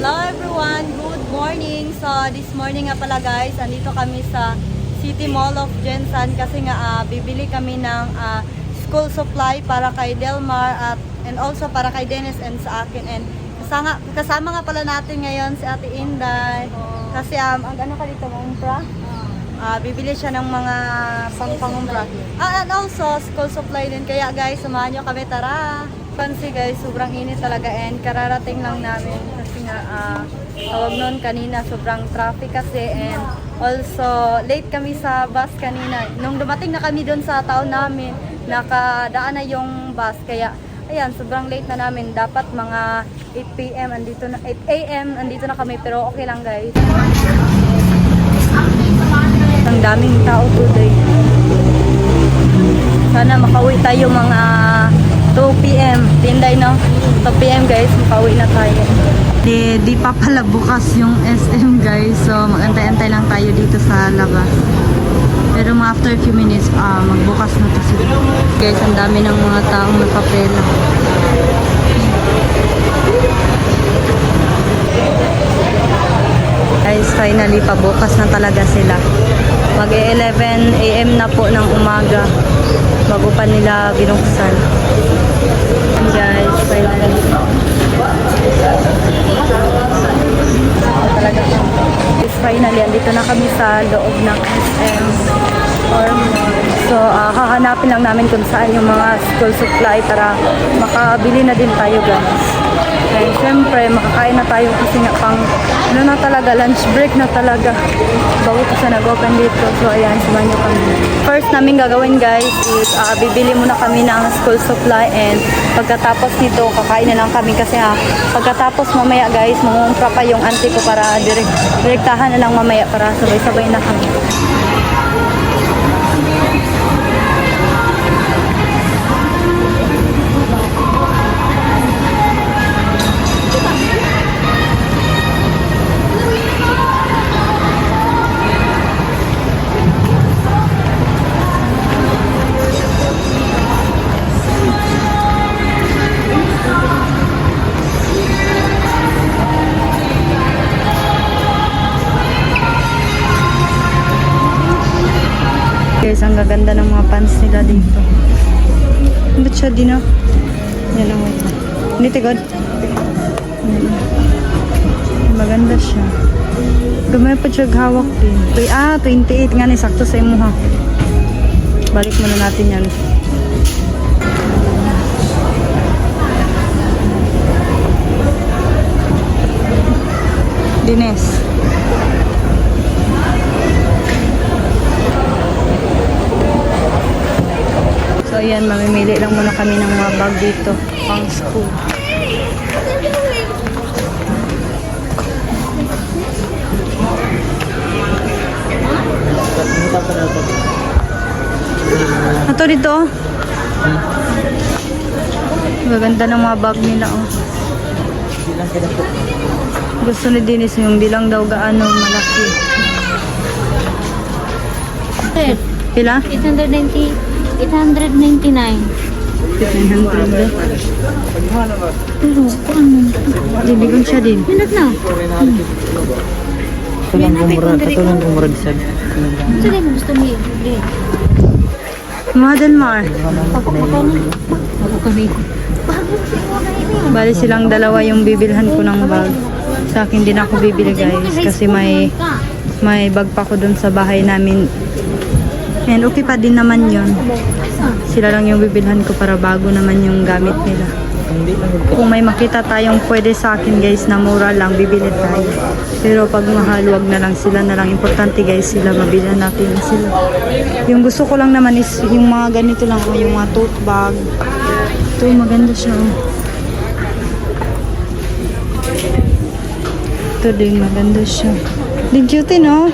Hello everyone, good morning. So this morning nga pala guys, andito kami sa City Mall of Jensan kasi nga bibili kami ng school supply para kay Delmar at and also para kay Dennis and sa akin. And kasama nga pala natin ngayon si Ate Inday. Kasi ang ano ka dito, umpra? Bibili siya ng mga pang-umpra. And also school supply din. Kaya guys, samahan nyo kami, tara! Pansi guys, sobrang init talaga and kararating lang namin kasi nga tawag noon kanina, sobrang traffic kasi and also late kami sa bus kanina. Nung dumating na kami doon sa town namin, nakadaan na yung bus kaya ayan, sobrang late na namin. Dapat mga 8 p.m. andito na, 8 a.m. andito na kami pero okay lang guys. Ang daming tao today. Sana makauwi tayo mga 2 p.m. Tinday no? 2 p.m. guys, makauwi na tayo. Di pa pala bukas yung SM guys. So mag-antay-antay lang tayo dito sa labas. Pero mga after few minutes, magbukas na to sila. Guys, ang dami ng mga taong nagpapela. Guys, finally pabukas na talaga sila. Mag-11 a.m. na po ng umaga bago pa nila binuksan. Guys, finally. Talaga siya. Guys, finally, andito na kami sa loob ng SM. So, hahanapin lang namin kung saan yung mga school supply para makabili na din tayo guys. And syempre, makakain na tayo kasi nga pang ano na talaga, lunch break na talaga bago ko siya nag-open dito. So ayan, sumahan nyo kami. First namin gagawin guys is bibili muna kami ng school supply and pagkatapos nito, kakain na lang kami kasi pagkatapos mamaya guys, mangungumpra pa yung auntie ko para direktahan na lang mamaya para sabay-sabay na kami. Guys, ang gaganda ng mga pants nila dito. Ba't siya din yan ang wait. Hindi tigod. Maganda siya. Gamay pa siya hawak din. 28 nga ni sakto sa imo ha. Balik muna natin yan. Dines. So ayan, mamimili lang muna kami ng mga bag dito pang school. Ito dito. Maganda ng mga bag nila oh. Gusto ni Dennis yung bilang daw gaano malaki. Pila? 899. 900 Pero, ano? Dibigon siya din. Pinag na. Ito lang kumurag sad. Ito din, gusto mo yun. Delmar. Ako kami. Bali silang dalawa yung bibilhan ko ng bag. Sa akin din ako bibili guys. Kasi may bag pa ko dun sa bahay namin. And okay pa din naman yun. Sila lang yung bibilhan ko para bago naman yung gamit nila. Kung may makita tayong pwede sa akin guys na mura lang, bibili tayo. Pero pag mahal, wag na lang, sila na lang. Importante guys, sila mabilhan natin sila. Yung gusto ko lang naman is yung mga ganito lang, yung mga tote bag. Ito, maganda siya. Ito din, maganda siya. Din cutie no?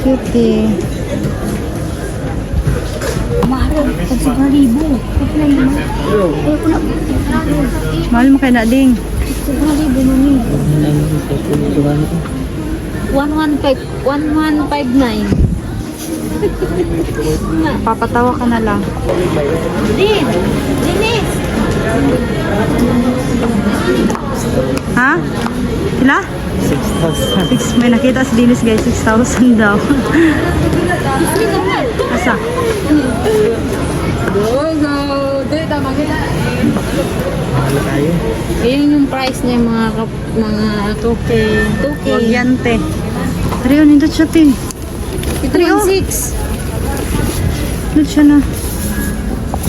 Cutie. Mahal, pag 1,000. Mahal mo kaya na ding. 1,000 mami. 1159. Papatawa ka na lang. Dinis! Ha? Sila? 6,000. May nakita si Dennis guys, 6,000 daw. Asa? Ano tayo? Ayun yung price niya mga 2K. 2K. Huwag yan, te. Pero yun, hindi siya, te. Ito Trio. 1.6. Hindi siya na.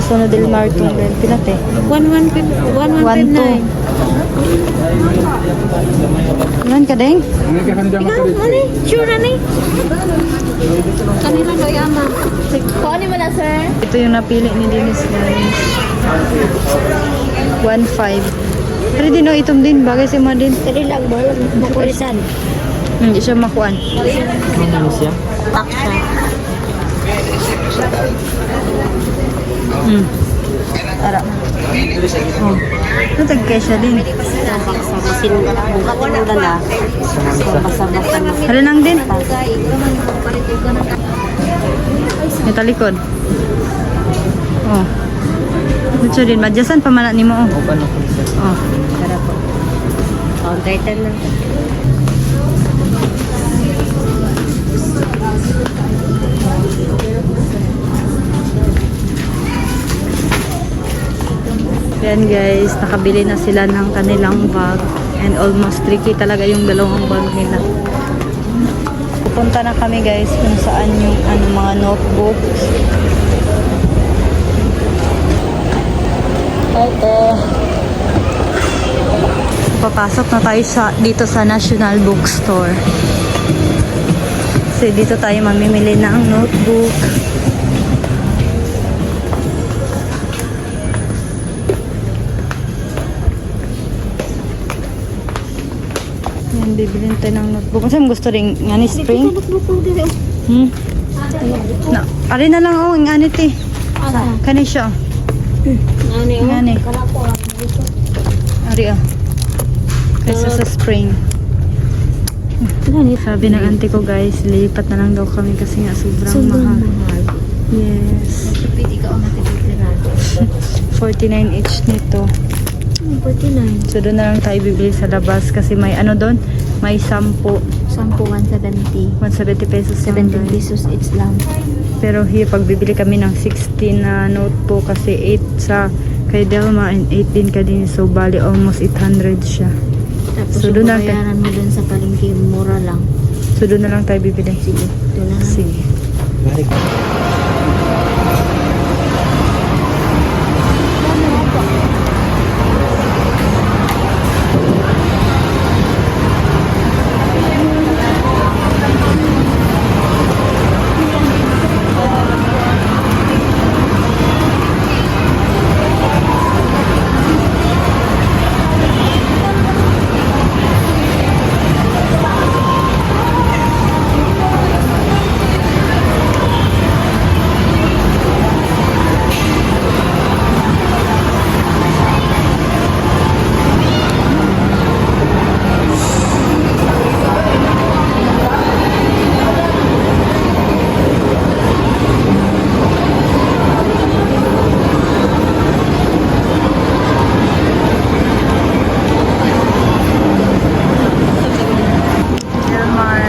So, na Del Mar itong rent. Pila, te? 1,159. Ilan ka, deng? Ikaw, ano? Sure na ni? Kanina ko yama. Kuhanin mo na, sir. Ito yung napili ni Dennis guys. 1.5. Pero di no, itom din. Bagay si Ma din. Kali lang, balang makulisan. Hindi siya makuan. Ano siya? Tak siya. Tara. Oh. Ito tagkay siya din. Basa-basin ka lang. Buka ko lang dala. Basa-basin. Hala nang din. Ito likod. Oh. Ito din. Madyasan pamana ni mo. Oh. Open ako siya. Oh. Tara po. Oh, titan lang. Yan guys, nakabili na sila ng kanilang bag. And almost 3K talaga yung dalawang bag nila. Pupunta na kami guys kung saan yung mga notebooks. Ito. Papasok na tayo dito sa National Bookstore. Kasi dito tayo mamimili ng notebook. Yan, bibilin tayo ng notebook. Kasi gusto rin nga ni spring. Hmm? Na, ari na lang oh, nga ni ti. Kani siya. Ano Nga ni. Ari ah. Kaysa sa spring. Sabi ng auntie ko guys, lipat na lang daw kami kasi nga sobrang mahal. Yes. Pwede ka o natititiran. 49 each nito. 49. So doon na lang tayo bibili sa labas kasi may ano doon, may 10. 10, 170. 170 pesos lang 17 guys. pesos each lang. Pero here, pag bibili kami ng 16 na notebook kasi 8 sa kay Delma and 8 din ka din. So bali almost 800 siya. Tapos So, yung doon na tayo. bayaran mo dun sa palengke, mura lang. So doon na lang tayo bibili. Sige, doon na lang. Sige. Balik. Delmar.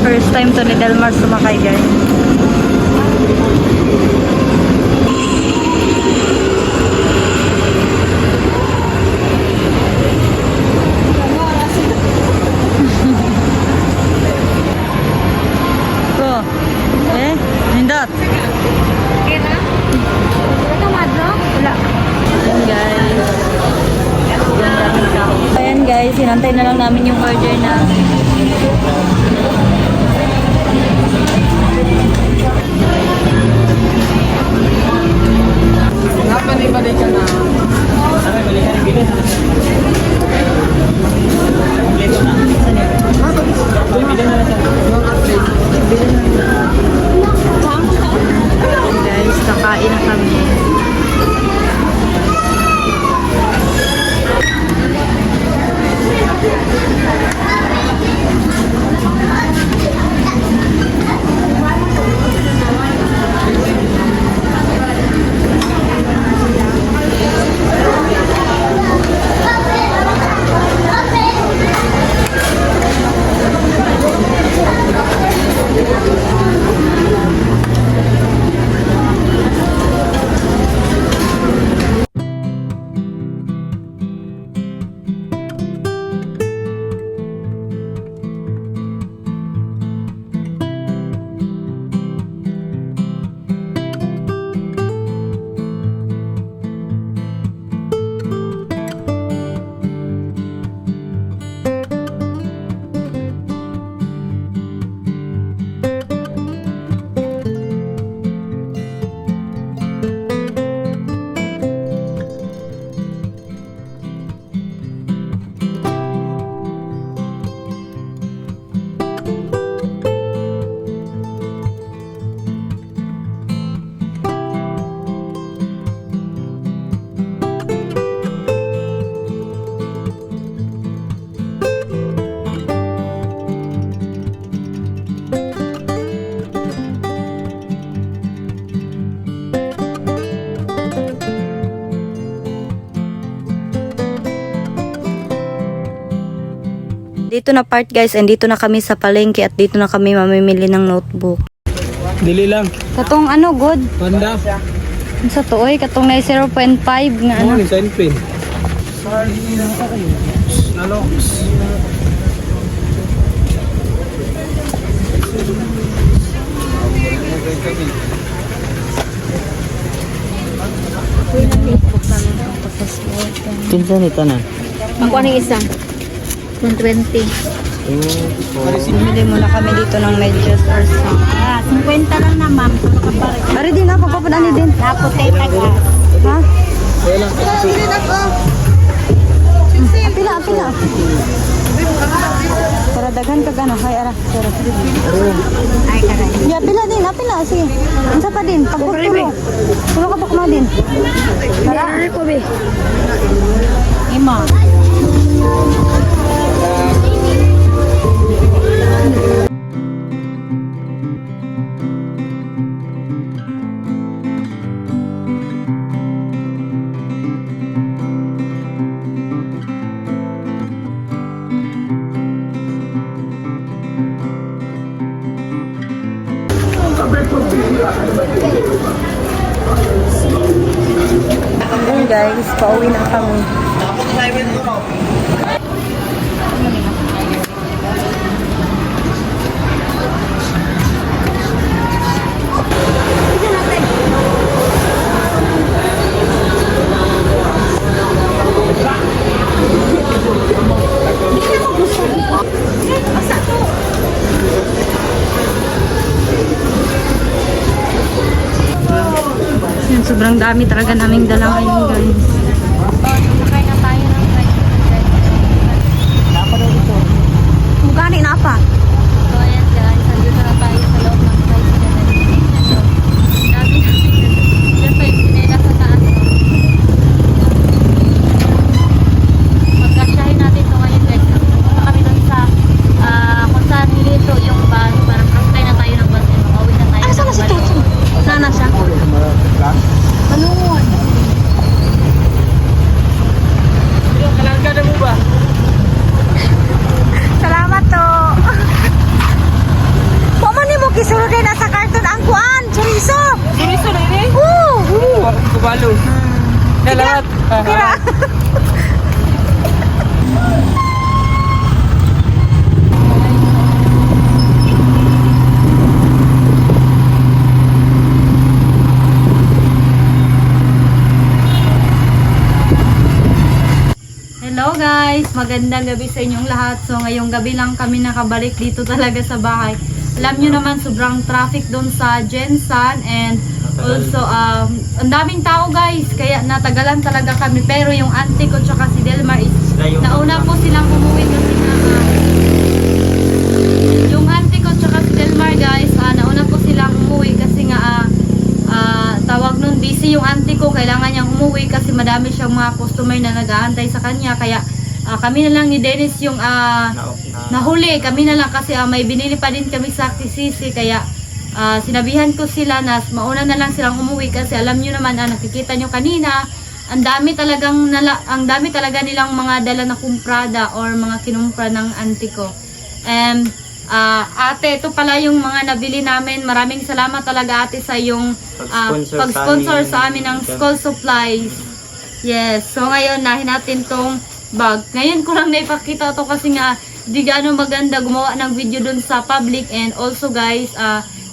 First time to ni Delmar sumakay guys. Ko. Nindot. Okay na? Wala ka madlo? Wala. Ayan guys. Ayan guys, sinantay na lang namin yung order na. Balik ka na. Sabi, balik ka na bilis. Kompleto na. Uy, bilhin na lang siya. dito na part guys, and dito na kami sa palengke at dito na kami mamimili ng notebook. Dili lang. Katong ano, good? Panda. Sa tuoy, katong na 0.5 nga ano. Ano, sign pin. Nalox. Kinsa ni tanan? Ako ano yung isa? 120. Bumili muna kami dito ng medyas or something. 50 lang na ma'am. Ari din na, pagpapadali din. Tapos tayo taga. Ha? Wala lang. Apila, apila. Para daghan ka gano. Hay, ara. Pero. Ay, karay. Ya, apila din, apila. Sige. Unsa pa din, pagputulo. Tulo ka pa kuma din. Tara. ko be. Ima. Ayun guys, pauwi na kami. Yun, sobrang dami talaga naming dala ngayon guys. Sakay na tayo ng tricycle guys. Mugani na pa. So ayan guys, nandito na tayo sa loob ng tricycle. Dami namin. Diyan pa yung pinela sa taas. Magkasyahin natin ito ngayon guys. Punta kami dun sa kung saan nilito yung bus. Parang kasay na tayo ng bus. And mauwi na tayo. Saan na si Toto? Sana siya. Ano? Kalangga na mo ba? Salamat to. Paman ni mo kisuro kay nasa karton ang kuan, chorizo. Chorizo na ini? Oo. Kubalo. Salamat. Kira. Hello guys, magandang gabi sa inyong lahat. So ngayong gabi lang kami nakabalik dito talaga sa bahay. Alam nyo naman sobrang traffic doon sa Jensan and also ang daming tao guys. Kaya natagalan talaga kami. Pero yung auntie ko tsaka si Delmar is nauna po silang umuwi kasi na yung auntie ko tsaka si Delmar guys, nauna po silang umuwi kasi nga tawag nun, busy yung auntie ko, kailangan niyang umuwi kasi madami siyang mga customer na nag-aantay sa kanya, kaya kami na lang ni Dennis yung nahuli, kami na lang kasi may binili pa din kami sa Kisisi, kaya sinabihan ko sila na mauna na lang silang umuwi kasi alam nyo naman, nakikita nyo kanina, ang dami talaga nilang mga dala na kumprada or mga kinumpra ng auntie ko. And ate, ito pala yung mga nabili namin. Maraming salamat talaga ate sa yung pag-sponsor sa amin ng school supplies. Yes, so ngayon nahin natin tong bag. Ngayon ko lang naipakita to kasi nga di gaano maganda gumawa ng video dun sa public, and also guys,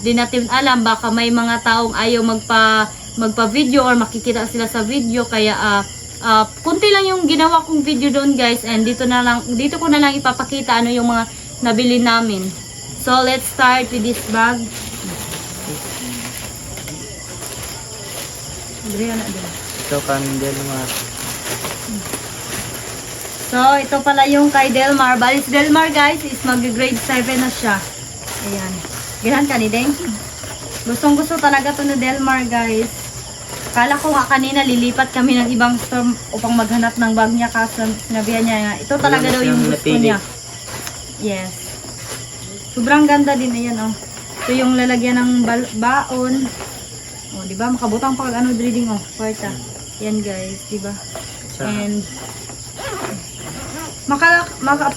di natin alam baka may mga taong ayaw magpa-video or makikita sila sa video, kaya kunti lang yung ginawa kong video doon guys, and dito ko na lang ipapakita ano yung mga nabili namin. So let's start with this bag. Ito kan Delmar. So ito pala yung kay Delmar. Bali si Delmar guys is mag-grade 7 na siya. Ayan. Ganahan ka ni Deng? Gustong gusto talaga to ni Delmar guys. Kala ko nga kanina lilipat kami ng ibang store upang maghanap ng bag niya, kaso sinabihan niya nga ito talaga daw yung gusto niya. Yes. Sobrang ganda din. Ayan oh. Ito yung lalagyan ng baon. Oh, di ba? Makabutang pag reading oh. Kwarta. Yan guys, di ba? And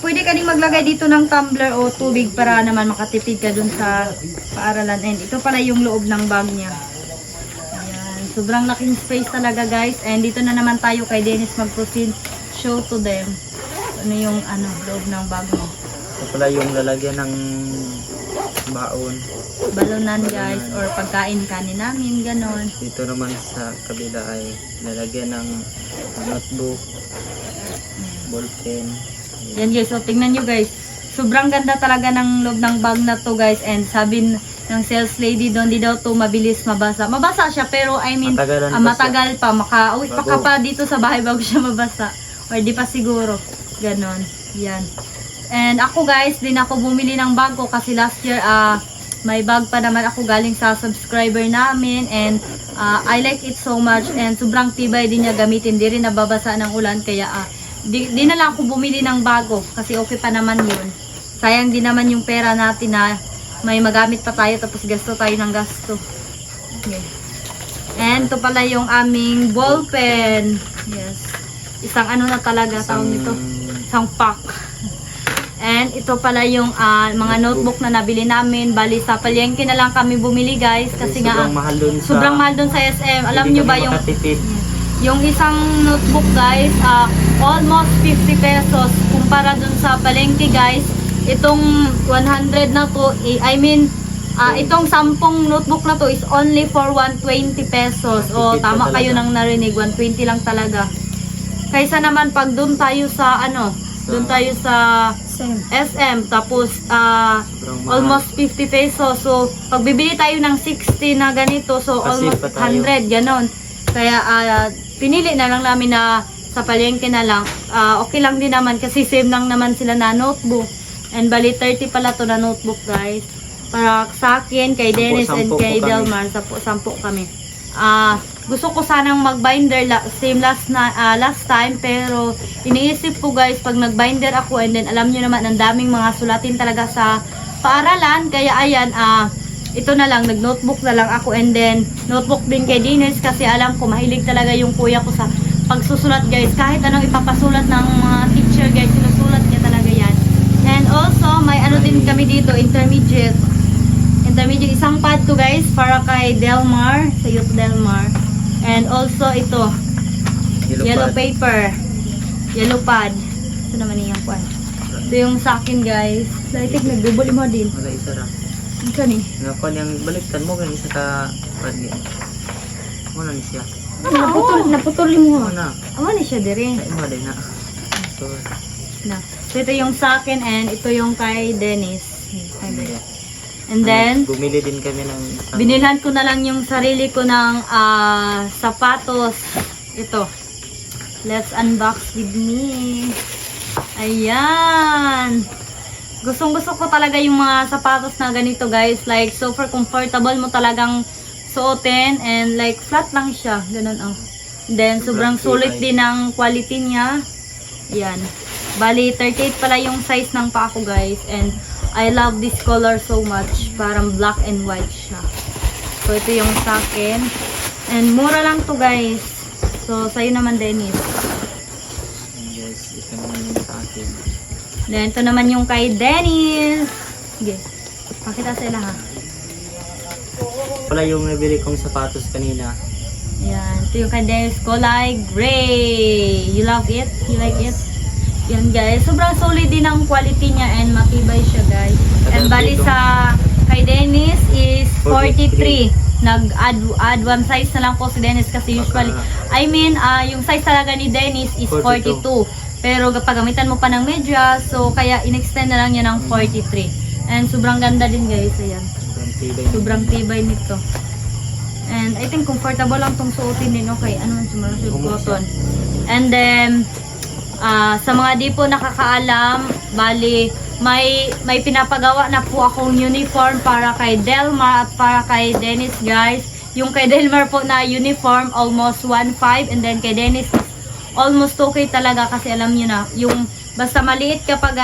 pwede ka ding maglagay dito ng tumbler o tubig para naman makatipid ka dun sa paaralan. And ito pala yung loob ng bag niya. Ayan. Sobrang laking space talaga guys. And dito na naman tayo kay Dennis mag-proceed. Show to them. Ano yung loob ng bag mo. Ito pala yung lalagyan ng baon. Balunan guys or pagkain kanin namin, ganon. Dito naman sa kabila ay lalagyan ng notebook, ballpen. Yan guys, so tingnan nyo guys. Sobrang ganda talaga ng loob ng bag na to guys. And sabi ng sales lady doon, di daw to mabilis mabasa. Mabasa siya pero I mean, Matagalan pa matagal pa. Makauwi pa ka Bago. pa dito sa bahay bago siya mabasa. Or di pa siguro. Ganon. Yan. And ako guys, din ako bumili ng bag ko kasi last year, may bag pa naman ako galing sa subscriber namin. And I like it so much. And sobrang tibay din niya gamitin. Di rin nababasa ng ulan. Kaya di na lang ako bumili ng bago kasi okay pa naman yun. Sayang din naman yung pera natin na may magamit pa tayo tapos gasto tayo ng gasto. Okay. And ito pala yung aming ball pen. Yes. Isang na talaga tawag nito. Isang pack. And ito pala yung mga notebook na nabili namin. Bali sa palengke na lang kami bumili guys kasi Sobrang nga mahal dun sobrang mahal dun sa SM. Alam nyo ba yung makatipid. yung isang notebook guys, almost 50 pesos kumpara dun sa palengke guys. Itong 100 na to, itong 10 notebook na to is only for 120 pesos. O tama kayo nang narinig, 120 lang talaga. Kaysa naman pag dun tayo sa dun tayo sa SM tapos almost 50 pesos. So pag bibili tayo ng 60 na ganito, so Kasi almost pa tayo. 100 ganon. Kaya pinili na lang namin na sa palengke na lang. Okay lang din naman kasi same lang naman sila na notebook. And bali 30 pala to na notebook guys. Para sa akin, kay Dennis and 10 kay po kami. Delmar, 10 kami. Gusto ko sanang mag-binder same last time pero iniisip ko guys pag nag-binder ako and then alam nyo naman ang daming mga sulatin talaga sa paaralan. Kaya ayan, ito na lang, nag-notebook na lang ako and then notebook din kay Dennis kasi alam ko mahilig talaga yung kuya ko sa pagsusulat guys. Kahit anong ipapasulat ng mga teacher guys, sinusulat niya talaga yan. And also, may din kami dito, intermediate, isang pad to guys para kay Delmar, sa youth Delmar. And also ito, yellow paper, yellow pad. Ito naman yung pad. Ito yung sa akin guys. Laitik, nagbubuli mo din. Wala isa ra. Ito ni. Nga pa niyang baliktad mo ganun isa ka pagi. Muna ni siya. Naputol mo. Muna. Amo ni siya dire. Ay mo din na. So, Na. So ito yung sa akin and ito yung kay Dennis. And then bumili din kami ng isang binilhan ko na lang yung sarili ko ng sapatos. Ito. Let's unbox with me. Ayan. Gustong-gusto ko talaga yung mga sapatos na ganito guys. Like super comfortable mo talagang suotin and like flat lang siya. Ganun oh. Then sobrang sulit din ang quality niya. Ayan. Bali 38 pala yung size ng paa ko guys. And I love this color so much. Parang black and white siya. So ito yung sa akin. And mura lang to guys. So sa'yo naman Dennis. Yes, ito naman yung sa akin. Then ito naman yung kay Dennis. Sige. Pakita sila ha. Pala yung nabili kong sapatos kanina. Ayan. Ito yung kay Dennis. Kulay gray. You love it? You like it? Yan guys. Sobrang solid din ang quality niya and matibay siya guys. And bali sa kay Dennis is 43. Nag-add one size na lang po si Dennis kasi usually, yung size talaga ni Dennis is 42. Pero kapag gamitan mo pa ng medyas, so kaya in-extend na lang niya ng 43. And sobrang ganda din guys. Ayan. Sobrang tibay nito. And I think comfortable lang tong suotin din. Okay, ano man cotton. And then sa mga di po nakakaalam, bali may pinapagawa na po akong uniform para kay Delmar at para kay Dennis guys. Yung kay Delmar po na uniform almost 1.5 and then kay Dennis almost 2K talaga kasi alam niyo na yung basta maliit kapag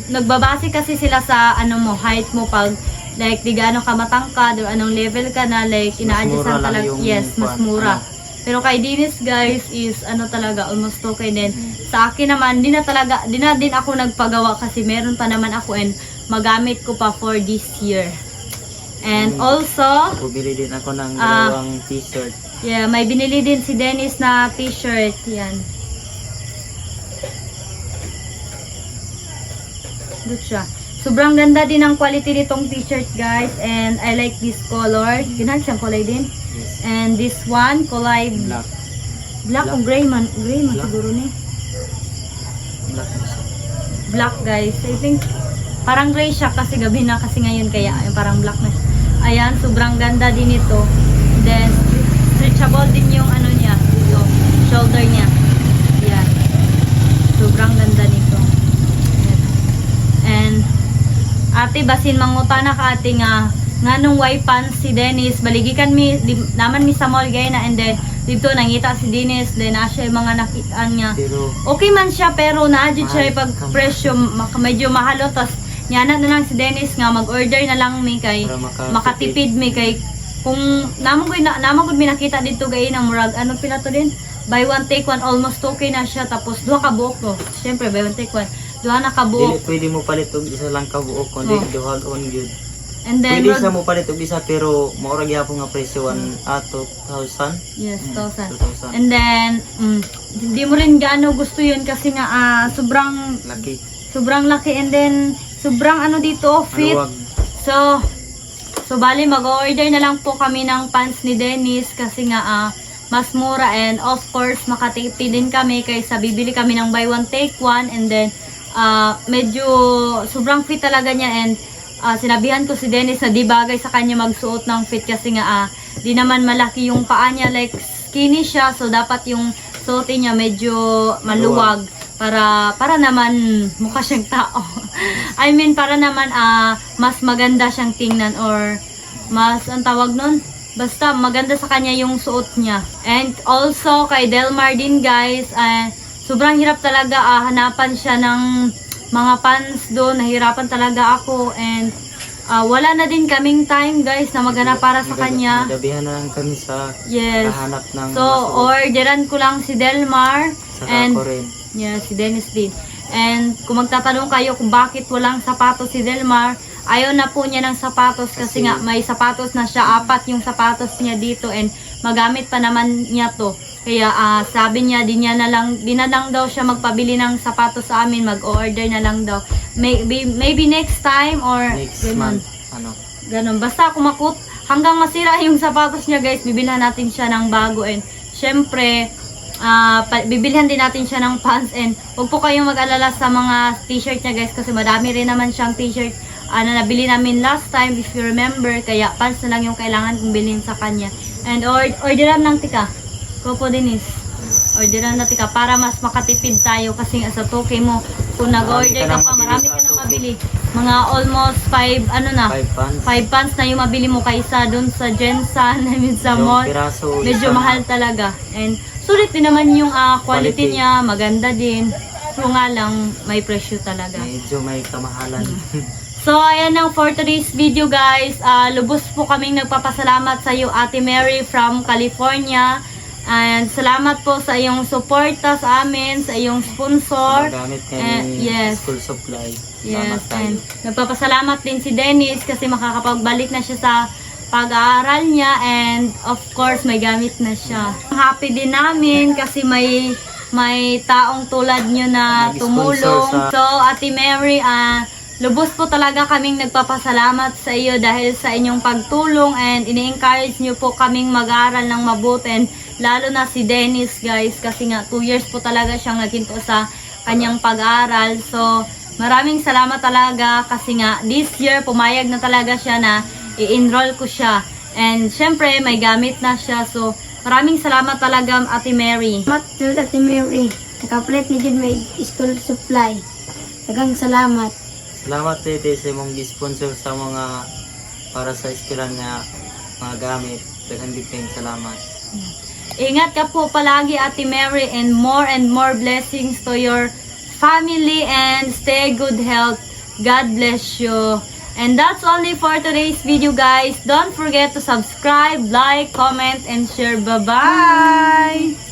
nagbabase kasi sila sa height mo pag like di gaano ka matangkad o anong level ka na like ina-adjustan talaga. Yes, mas mura. Pero kay Dennis guys is ano talaga almost 2K din. Sa akin naman, di na din ako nagpagawa kasi meron pa naman ako and magamit ko pa for this year. And also, Bumili din ako ng dalawang t-shirt. yeah, may binili din si Dennis na t-shirt. Yan. Good siya. Sobrang ganda din ang quality nitong t-shirt guys. And I like this color. Ginag siyang kulay din. Yes. And this one, kulay Black. black o gray man. Gray man Black. siguro ni. Black na siya. Black guys. I think parang gray siya kasi gabi na kasi ngayon kaya parang black na siya. Ayan, sobrang ganda din ito. Then, stretchable din yung ano niya. Yung shoulder niya. Ayan. Sobrang ganda nito. Ayan. And, ate, basin mangutana ka ate nga nung white pants si Dennis. Baligikan mi, naman mi sa mall gaya na. And then, dito nangita si Dennis. Then, siya yung mga nakitaan niya. Pero, Okay man siya pero naadjud siya Mahal pag ka. presyo medyo mahalo tas nyana na lang si Dennis nga mag-order na lang mi kay para makatipid mi kay kung namon gud mi nakita dito gay na murag ano pila to din buy one take one almost 2K na siya tapos duha ka buok to. Syempre buy one take one. Duha na ka dili buok. pwede mo palit og isa lang ka buok kundi Oh. duhag on gyud. And then Pwede sa mo palit og isa pero maura gyapon nga presyo 2,000. yes, 1,000. 2,000. And then hindi mo rin gaano gusto yun kasi nga sobrang Laki. laki and then sobrang ano dito fit. Maluwag. So bali mag-order na lang po kami ng pants ni Dennis kasi nga mas mura and of course makatipid din kami kaysa bibili kami ng buy one take one and then medyo sobrang fit talaga niya and sinabihan ko si Dennis na di bagay sa kanya magsuot ng fit kasi nga di naman malaki yung paa niya like skinny siya so dapat yung suotin niya medyo maluwag para naman mukha siyang tao. I mean para naman mas maganda siyang tingnan or mas ang tawag nun basta maganda sa kanya yung suot niya. And also kay Delmar din guys sobrang hirap talaga hanapan siya ng mga pants doon. Nahirapan talaga ako and wala na din kaming time guys na maghanap para sa kanya. Gabihan na lang kami sa Yes. kahanap ng So orderan ko lang si Delmar saka and ako rin. yeah, si Dennis din. And kung magtatanong kayo kung bakit walang sapatos si Delmar, ayaw na po niya ng sapatos kasi nga may sapatos na siya, 4 yung sapatos niya dito and magamit pa naman niya to. Kaya sabi niya di na lang daw siya magpabili ng sapatos sa amin, mag-order na lang daw. Maybe next time or Next ganun. month. Ano? Ganun. Basta kumakut hanggang masira yung sapatos niya guys, bibilhan natin siya ng bago and syempre bibilhan din natin siya ng pants and huwag po kayong mag-alala sa mga t-shirt niya guys kasi madami rin naman siyang t-shirt na nabili namin last time if you remember kaya pants na lang yung kailangan kong bilhin sa kanya and orderan ng tika Popo Dennis orderan na tika para mas makatipid tayo kasi nga sa 2K mo kung nag-order ka pa marami ka nang mabili mga almost 5 5 pants na yung mabili mo kaysa dun sa Jensan I mean sa mall Piraso, medyo mahal talaga and sulit din naman yung quality niya, maganda din. So nga lang, may presyo talaga. Medyo may kamahalan. So ayan lang for today's video guys. Lubos po kaming nagpapasalamat sa iyo Ate Mary from California. And salamat po sa iyong suporta sa amin, sa iyong sponsor. Gamit And, yes. school supply. Yes, Salamat and tayo. nagpapasalamat din si Dennis kasi makakapagbalik na siya sa pag-aaral niya and of course may gamit na siya. Happy din namin kasi may taong tulad nyo na Nag-sponsor tumulong. sa- So Ate Mary, lubos po talaga kaming nagpapasalamat sa iyo dahil sa inyong pagtulong and ini-encourage nyo po kaming mag-aaral ng mabuti and lalo na si Dennis guys kasi nga 2 years po talaga siyang naghinto sa kanyang pag-aaral. So maraming salamat talaga kasi nga this year pumayag na talaga siya na i-enroll ko siya. And syempre, may gamit na siya. So, maraming salamat talaga, Ate Mary. Salamat to Ate Mary. Nakapalit ni Jun may school supply. Dagang salamat. Salamat tete sa mong sponsor sa mga para sa eskwelahan nga mga gamit. Daghang giteng salamat. Ingat ka po palagi, Ate Mary, and more blessings to your family and stay good health. God bless you. And that's only for today's video, guys. Don't forget to subscribe, like, comment, and share. Bye-bye!